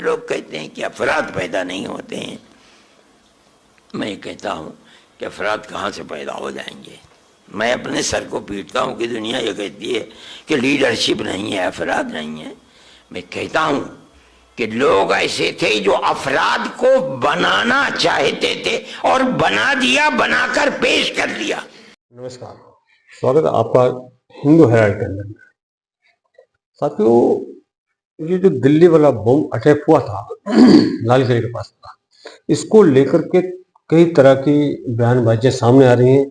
लोग कहते हैं कि अफराद पैदा नहीं होते हैं। मैं कहता हूँ कि अफराद कहाँ से पैदा हो जाएंगे। मैं अपने सर को पीटता हूँ कि दुनिया ये कहती है कि लीडरशिप नहीं है, अफराद नहीं है। मैं कहता हूँ कि लोग ऐसे थे जो अफराद को बनाना चाहते थे और बना दिया, बनाकर पेश कर दिया। नमस्कार, स्वागत है आपका हिंदू हेराल्ड के अंदर। साथियों, ये जो दिल्ली वाला बम अटैक हुआ था लाल किले के पास था, इसको लेकर के कई तरह की बयानबाजियां सामने आ रही हैं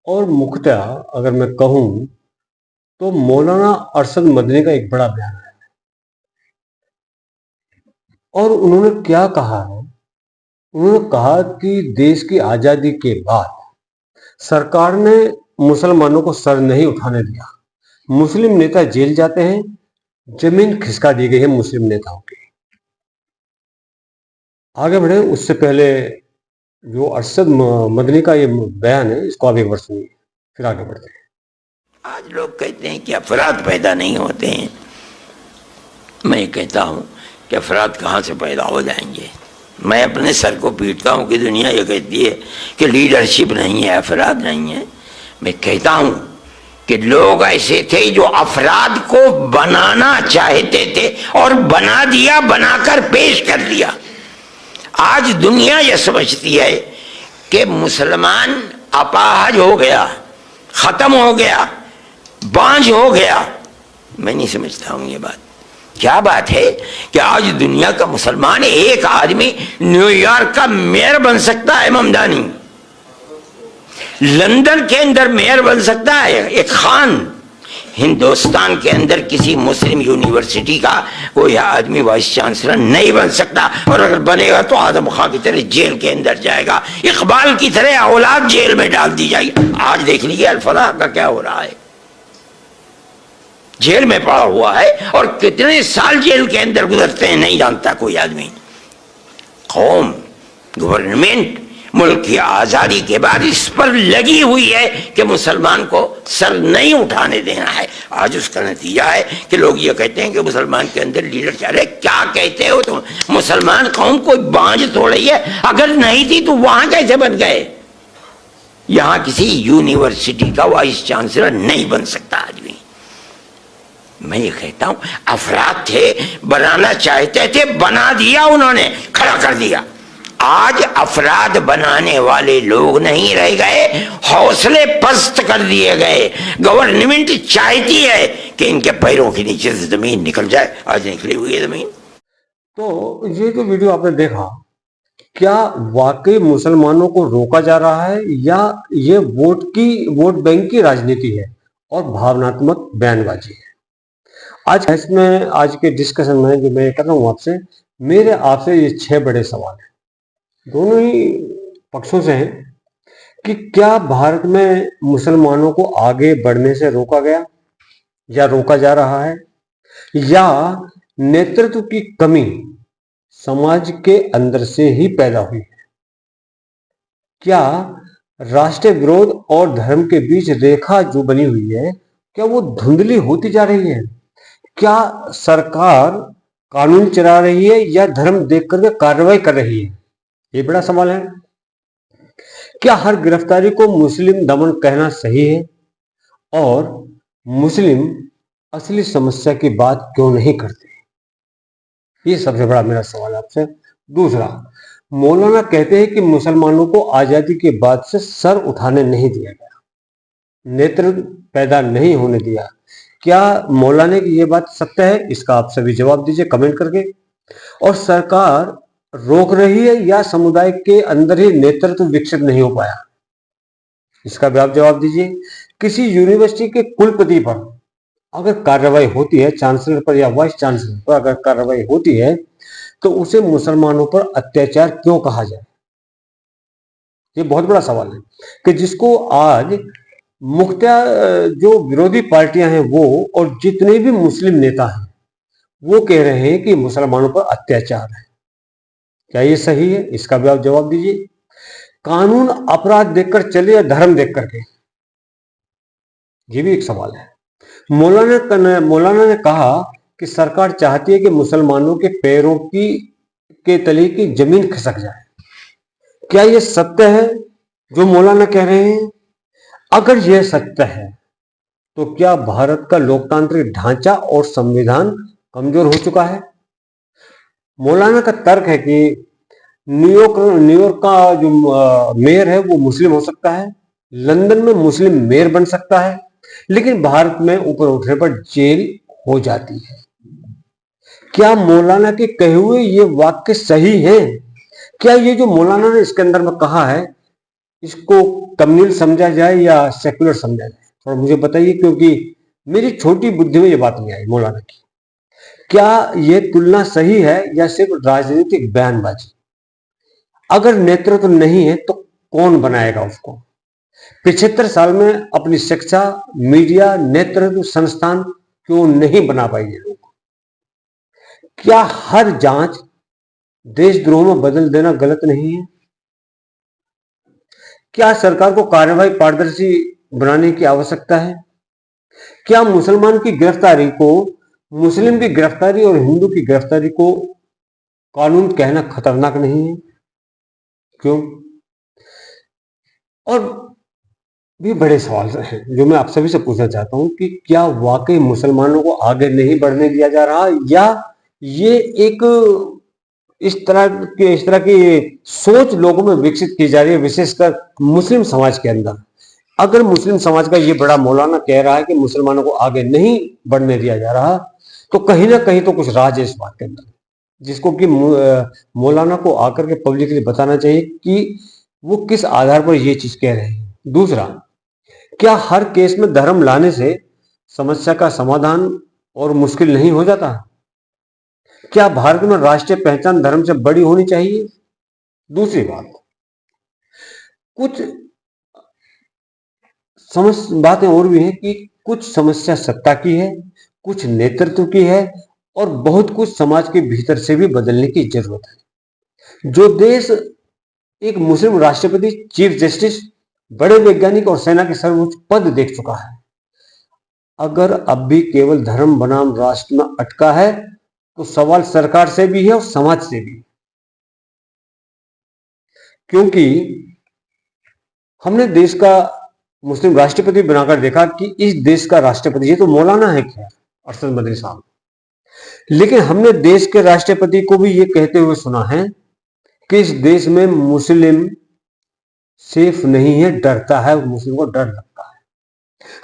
और मुख्यतः अगर मैं कहूं तो मौलाना अरशद मदनी का एक बड़ा बयान है। और उन्होंने क्या कहा है? उन्होंने कहा कि देश की आजादी के बाद सरकार ने मुसलमानों को सर नहीं उठाने दिया। मुस्लिम नेता जेल जाते हैं, जमीन खिसका दी गई है मुस्लिम नेताओं की। आगे बढ़े उससे पहले जो अरशद मदनी का ये बयान है, इसको आप एक बार सुनिए, फिर आगे बढ़ते हैं। आज लोग कहते हैं कि अफराद पैदा नहीं होते हैं। मैं कहता हूँ कि अफराद कहाँ से पैदा हो जाएंगे। मैं अपने सर को पीटता हूँ कि दुनिया ये कहती है कि लीडरशिप नहीं है, अफराद नहीं है। मैं कहता हूँ कि लोग ऐसे थे जो अफराद को बनाना चाहते थे और बना दिया, बनाकर पेश कर दिया। आज दुनिया यह समझती है कि मुसलमान अपाहज हो गया, खत्म हो गया, बांझ हो गया। मैं नहीं समझता हूं ये बात। क्या बात है कि आज दुनिया का मुसलमान, एक आदमी न्यूयॉर्क का मेयर बन सकता है, ममदानी लंदन के अंदर मेयर बन सकता है, एक खान हिंदुस्तान के अंदर किसी मुस्लिम यूनिवर्सिटी का कोई आदमी वाइस चांसलर नहीं बन सकता, और अगर बनेगा तो आदम खां की तरह जेल के अंदर जाएगा, इकबाल की तरह औलाद जेल में डाल दी जाएगी। आज देख लीजिए अल-फलाह का क्या हो रहा है, जेल में पड़ा हुआ है और कितने साल जेल के अंदर गुजरते हैं नहीं जानता कोई आदमी। कौम, गवर्नमेंट मुल्क की आजादी के बाद इस पर लगी हुई है कि मुसलमान को सर नहीं उठाने देना है। आज उसका नतीजा है कि लोग ये कहते हैं कि मुसलमान के अंदर लीडर चाह रहे। क्या कहते हो तुम? मुसलमान कौम कोई बांझ थोड़ी है, अगर नहीं थी तो वहां कैसे बन गए? यहां किसी यूनिवर्सिटी का वाइस चांसलर नहीं बन सकता आदमी। मैं ये कहता हूं अफराद थे, बनाना चाहते थे, बना दिया, उन्होंने खड़ा कर दिया। आज अफराद बनाने वाले लोग नहीं रह गए, हौसले पस्त कर दिए गए। गवर्नमेंट चाहती है कि इनके पैरों के नीचे से जमीन निकल जाए, आज निकली हुई है जमीन। तो ये जो वीडियो आपने देखा, क्या वाकई मुसलमानों को रोका जा रहा है या ये वोट बैंक की राजनीति है और भावनात्मक बयानबाजी है? आज के डिस्कशन में जो मैं कर रहा हूं आपसे, मेरे आपसे ये 6 बड़े सवाल हैं, दोनों ही पक्षों से हैं कि क्या भारत में मुसलमानों को आगे बढ़ने से रोका गया या रोका जा रहा है, या नेतृत्व की कमी समाज के अंदर से ही पैदा हुई है? क्या राष्ट्रीय विरोध और धर्म के बीच रेखा जो बनी हुई है, क्या वो धुंधली होती जा रही है? क्या सरकार कानून चला रही है या धर्म देख करके कार्रवाई कर रही है? ये बड़ा सवाल है। क्या हर गिरफ्तारी को मुस्लिम दमन कहना सही है? और मुस्लिम असली समस्या की बात क्यों नहीं करते? ये सबसे बड़ा मेरा सवाल आपसे। दूसरा, मौलाना कहते हैं कि मुसलमानों को आजादी के बाद से सर उठाने नहीं दिया गया, नेतृत्व पैदा नहीं होने दिया। क्या मौलाना की ये बात सत्य है? इसका आप सभी जवाब दीजिए कमेंट करके। और सरकार रोक रही है या समुदाय के अंदर ही नेतृत्व विकसित नहीं हो पाया? इसका भी आप जवाब दीजिए। किसी यूनिवर्सिटी के कुलपति पर अगर कार्रवाई होती है, चांसलर पर या वाइस चांसलर पर अगर कार्रवाई होती है, तो उसे मुसलमानों पर अत्याचार क्यों कहा जाए? ये बहुत बड़ा सवाल है कि जिसको आज मुख्यतः जो विरोधी पार्टियां हैं वो और जितने भी मुस्लिम नेता हैं वो कह रहे हैं कि मुसलमानों पर अत्याचार है। क्या ये सही है? इसका भी आप जवाब दीजिए। कानून अपराध देखकर चले या धर्म देख करके? ये भी एक सवाल है। मौलाना ने कहा कि सरकार चाहती है कि मुसलमानों के पैरों की के तले की जमीन खिसक जाए। क्या यह सत्य है जो मौलाना कह रहे हैं? अगर यह सत्य है तो क्या भारत का लोकतांत्रिक ढांचा और संविधान कमजोर हो चुका है? मौलाना का तर्क है कि न्यूयॉर्क का जो मेयर है वो मुस्लिम हो सकता है, लंदन में मुस्लिम मेयर बन सकता है, लेकिन भारत में ऊपर उठने पर जेल हो जाती है। क्या मौलाना के कहे हुए ये वाक्य सही है? क्या ये जो मौलाना ने इसके अंदर में कहा है इसको कम्युनल समझा जाए या सेकुलर समझा जाए? थोड़ा मुझे बताइए, क्योंकि मेरी छोटी बुद्धि में ये बात नहीं आई मौलाना की। क्या ये तुलना सही है या सिर्फ राजनीतिक बयानबाजी? अगर नेतृत्व नहीं है तो कौन बनाएगा उसको? 75 साल में अपनी शिक्षा, मीडिया, नेतृत्व, संस्थान क्यों नहीं बना पाए ये लोग? क्या हर जांच देशद्रोह में बदल देना गलत नहीं है? क्या सरकार को कार्यवाही पारदर्शी बनाने की आवश्यकता है? क्या मुसलमान की गिरफ्तारी को मुस्लिम की गिरफ्तारी और हिंदू की गिरफ्तारी को कानून कहना खतरनाक नहीं है? क्यों? और भी बड़े सवाल हैं जो मैं आप सभी से पूछना चाहता हूं कि क्या वाकई मुसलमानों को आगे नहीं बढ़ने दिया जा रहा, या ये एक इस तरह की सोच लोगों में विकसित की जा रही है, विशेषकर मुस्लिम समाज के अंदर? अगर मुस्लिम समाज का ये बड़ा मौलाना कह रहा है कि मुसलमानों को आगे नहीं बढ़ने दिया जा रहा, तो कहीं ना कहीं तो कुछ राज है इस बात के अंदर, जिसको कि मौलाना को आकर के पब्लिकली बताना चाहिए कि वो किस आधार पर ये चीज कह रहे हैं। दूसरा, क्या हर केस में धर्म लाने से समस्या का समाधान और मुश्किल नहीं हो जाता? क्या भारत में राष्ट्रीय पहचान धर्म से बड़ी होनी चाहिए? दूसरी बात, कुछ बातें और भी हैं कि कुछ समस्या सत्ता की है, कुछ नेतृत्व की है, और बहुत कुछ समाज के भीतर से भी बदलने की जरूरत है। जो देश एक मुस्लिम राष्ट्रपति, चीफ जस्टिस, बड़े वैज्ञानिक और सेना के सर्वोच्च पद देख चुका है, अगर अब भी केवल धर्म बनाम राष्ट्र में अटका है तो सवाल सरकार से भी है और समाज से भी। क्योंकि हमने देश का मुस्लिम राष्ट्रपति बनाकर देखा कि इस देश का राष्ट्रपति, ये तो मौलाना है खैर, अरशद मदनी साहब, लेकिन हमने देश के राष्ट्रपति को भी ये कहते हुए सुना है कि इस देश में मुस्लिम सेफ नहीं है, डरता है, मुस्लिम को डर लगता है।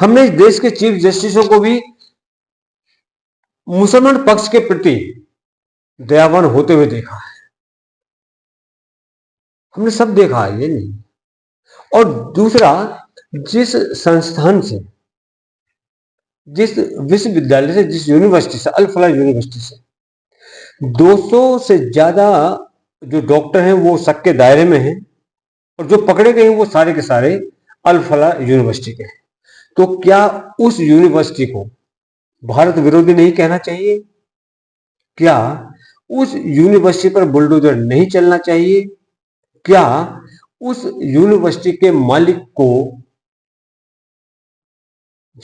हमने इस देश के चीफ जस्टिसों को भी मुसलमान पक्ष के प्रति दयावान होते हुए देखा है। हमने सब देखा है, ये नहीं। और दूसरा, जिस संस्थान से, जिस विश्वविद्यालय से, जिस यूनिवर्सिटी से, अल फलाह यूनिवर्सिटी से 200 से ज्यादा जो डॉक्टर हैं वो शक के दायरे में हैं, और जो पकड़े गए हैं वो सारे के सारे अल फलाह यूनिवर्सिटी के हैं, तो क्या उस यूनिवर्सिटी को भारत विरोधी नहीं कहना चाहिए? क्या उस यूनिवर्सिटी पर बुलडोजर नहीं चलना चाहिए? क्या उस यूनिवर्सिटी के मालिक को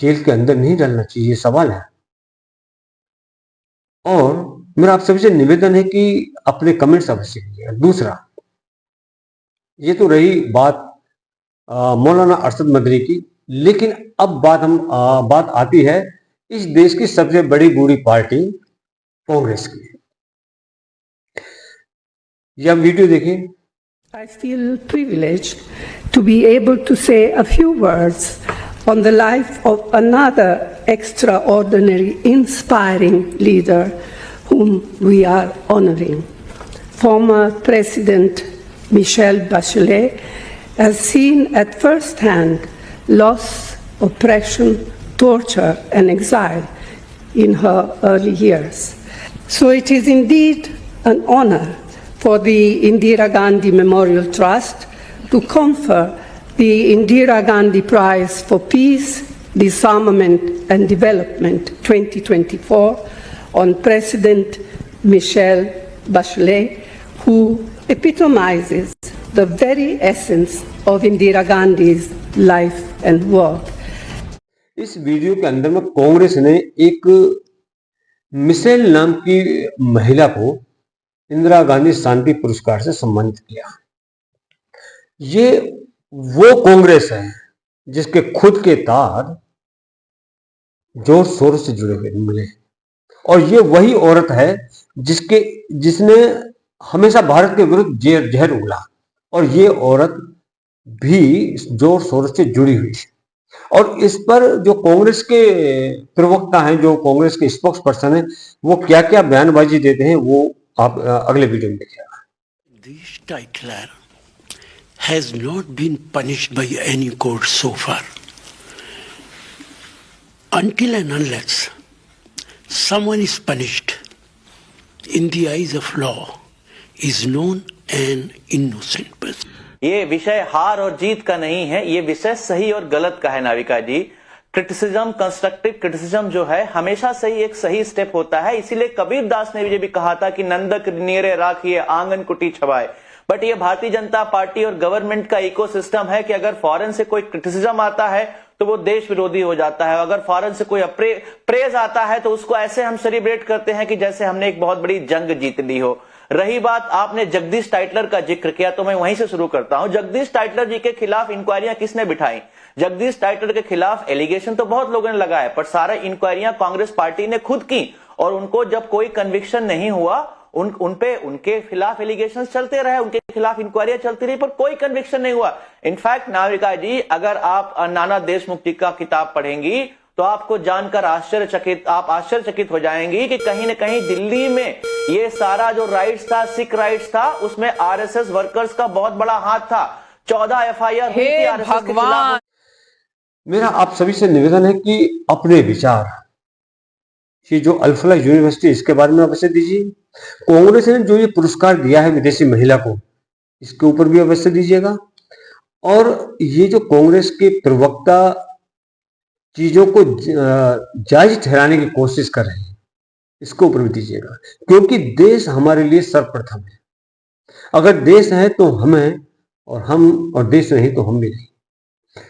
जेल के अंदर नहीं डालना चाहिए? ये सवाल है। और मेरा आप सभी से निवेदन है कि अपने कमेंट्स अवश्य कीजिएगा। दूसरा, ये तो रही बात मौलाना अरशद मदनी की, लेकिन अब बात आती है इस देश की सबसे बड़ी बुरी पार्टी कांग्रेस की। यह वीडियो देखिए। I feel privileged to be able to say a few words on the life of another extraordinary, inspiring leader whom we are honoring. Former President Michelle Bachelet has seen at first hand loss, oppression, torture, and exile in her early years. So it is indeed an honor for the Indira Gandhi Memorial Trust to confer the Indira Gandhi Prize for Peace, Disarmament and Development 2024 on President Michelle Bachelet, who epitomizes the very essence of Indira Gandhi's life and work. इस video के अंदर में कांग्रेस ने एक Michel नाम की महिला को इंदिरा गांधी शांति पुरस्कार से सम्मानित किया। ये वो कांग्रेस है जिसके खुद के तार जॉर्ज सोरोस से जुड़े हुए मिले, और ये वही औरत है जिसने हमेशा भारत के विरुद्ध जहर उगला, और ये औरत भी जॉर्ज सोरोस से जुड़ी हुई है। और इस पर जो कांग्रेस के प्रवक्ता हैं, जो कांग्रेस के स्पोक्स पर्सन हैं, वो क्या क्या बयानबाजी देते हैं वो आप अगले वीडियो में देखिएगा। This titler has not been punished by any court so far. Until and unless someone is punished in the eyes of law is known an innocent person. ये विषय हार और जीत का नहीं है, ये विषय सही और गलत का है नाविका जी। क्रिटिसिज्म, कंस्ट्रक्टिव क्रिटिसिज्म जो है हमेशा सही एक सही स्टेप होता है। इसीलिए कबीर दास ने भी कहा था कि नंदक नीरे राखिए आंगन कुटी छवाए। बट ये भारतीय जनता पार्टी और गवर्नमेंट का इकोसिस्टम है कि अगर फॉरेन से कोई क्रिटिसिज्म आता है तो वो देश विरोधी हो जाता है, अगर फॉरेन से कोई प्रेज आता है तो उसको ऐसे हम सेलिब्रेट करते हैं कि जैसे हमने एक बहुत बड़ी जंग जीत ली हो। रही बात आपने जगदीश टाइटलर का जिक्र किया तो मैं वहीं से शुरू करता हूं। जगदीश टाइटलर जी के खिलाफ इंक्वायरियां किसने बिठाई? जगदीश टाइटलर के खिलाफ एलिगेशन तो बहुत लोगों ने लगाए, पर सारा इंक्वायरियां कांग्रेस पार्टी ने खुद की, और उनको जब कोई कन्विक्शन नहीं हुआ उनके खिलाफ एलिगेशन चलते रहे, उनके खिलाफ इंक्वायरियां चलती रही, पर कोई कन्विक्शन नहीं हुआ। इनफैक्ट नाविका जी, अगर आप नाना देशमुख जी का किताब पढ़ेंगी तो आपको जानकर आश्चर्यचकित हो जाएंगी कि कहीं न कहीं दिल्ली में ये सारा जो राइट्स था, सिख राइट्स था, उसमें आरएसएस वर्कर्स का बहुत बड़ा हाथ था। 14 एफआईआर हुई थी आरएसएस के खिलाफ। मेरा आप सभी से निवेदन है कि अपने विचार, ये जो अल-फलाह यूनिवर्सिटी, इसके बारे में अवश्य दीजिए। कांग्रेस ने जो ये पुरस्कार दिया है विदेशी महिला को, इसके ऊपर भी अवश्य दीजिएगा। और ये जो कांग्रेस के प्रवक्ता चीजों को जायज ठहराने की कोशिश कर रहे हैं, इसके ऊपर भी दीजिएगा, क्योंकि देश हमारे लिए सर्वप्रथम है। अगर देश है तो हमें, और हम, और देश नहीं तो हम भी नहीं।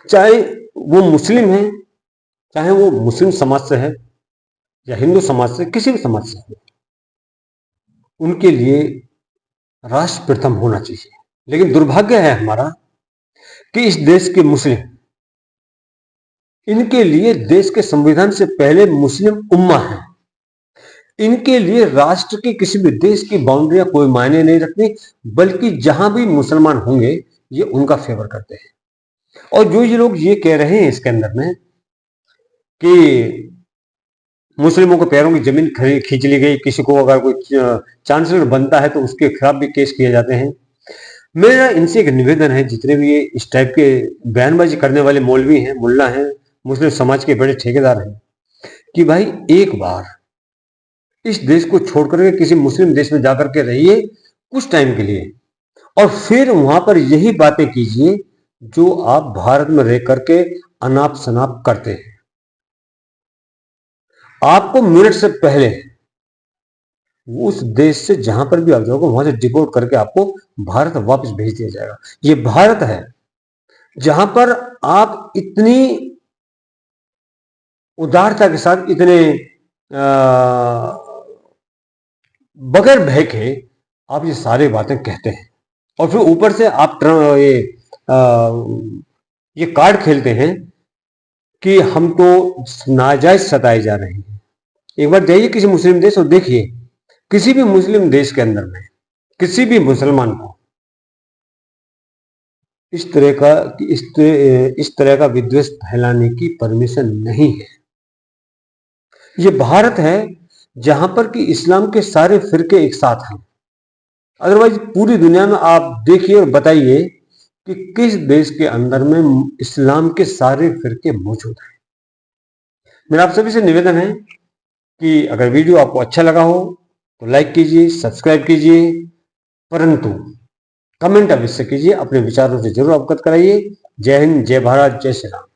चाहे वो मुस्लिम है, चाहे वो मुस्लिम समाज से है या हिंदू समाज से, किसी भी समाज से है, उनके लिए राष्ट्र प्रथम होना चाहिए। लेकिन दुर्भाग्य है हमारा कि इस देश के मुस्लिम, इनके लिए देश के संविधान से पहले मुस्लिम उम्मा है। इनके लिए राष्ट्र की, किसी भी देश की बाउंड्रियां कोई मायने नहीं रखती, बल्कि जहां भी मुसलमान होंगे ये उनका फेवर करते हैं। और जो ये लोग ये कह रहे हैं इसके अंदर में कि मुस्लिमों के पैरों की जमीन खींच ली गई, किसी को अगर कोई चांसलर बनता है तो उसके खिलाफ भी केस किए जाते हैं। मेरा इनसे एक निवेदन है, जितने भी ये इस टाइप के बयानबाजी करने वाले मौलवी हैं, मुल्ला हैं, मुस्लिम समाज के बड़े ठेकेदार हैं, कि भाई एक बार इस देश को छोड़कर के किसी मुस्लिम देश में जाकर के रहिए कुछ टाइम के लिए, और फिर वहां पर यही बातें कीजिए जो आप भारत में रह करके अनाप शनाप करते हैं। आपको मिनट से पहले उस देश से जहां पर भी आप जाओगे वहां से डिपोर्ट करके आपको भारत वापस भेज दिया जाएगा। ये भारत है जहां पर आप इतनी उदारता के साथ, इतने बगैर भय के आप ये सारी बातें कहते हैं, और फिर ऊपर से आप ये कार्ड खेलते हैं कि हम तो नाजायज सताए जा रहे हैं। एक बार जाइए किसी मुस्लिम देश और देखिए, किसी भी मुस्लिम देश के अंदर में किसी भी मुसलमान को इस तरह का विद्वेष फैलाने की परमिशन नहीं है। ये भारत है जहां पर कि इस्लाम के सारे फिरके एक साथ हैं। अदरवाइज पूरी दुनिया में आप देखिए और बताइए कि किस देश के अंदर में इस्लाम के सारे फिरके मौजूद हैं। मेरा आप सभी से निवेदन है कि अगर वीडियो आपको अच्छा लगा हो तो लाइक कीजिए, सब्सक्राइब कीजिए, परंतु कमेंट अवश्य कीजिए, अपने विचारों से जरूर अवगत कराइए। जय हिंद, जय भारत, जय श्री राम।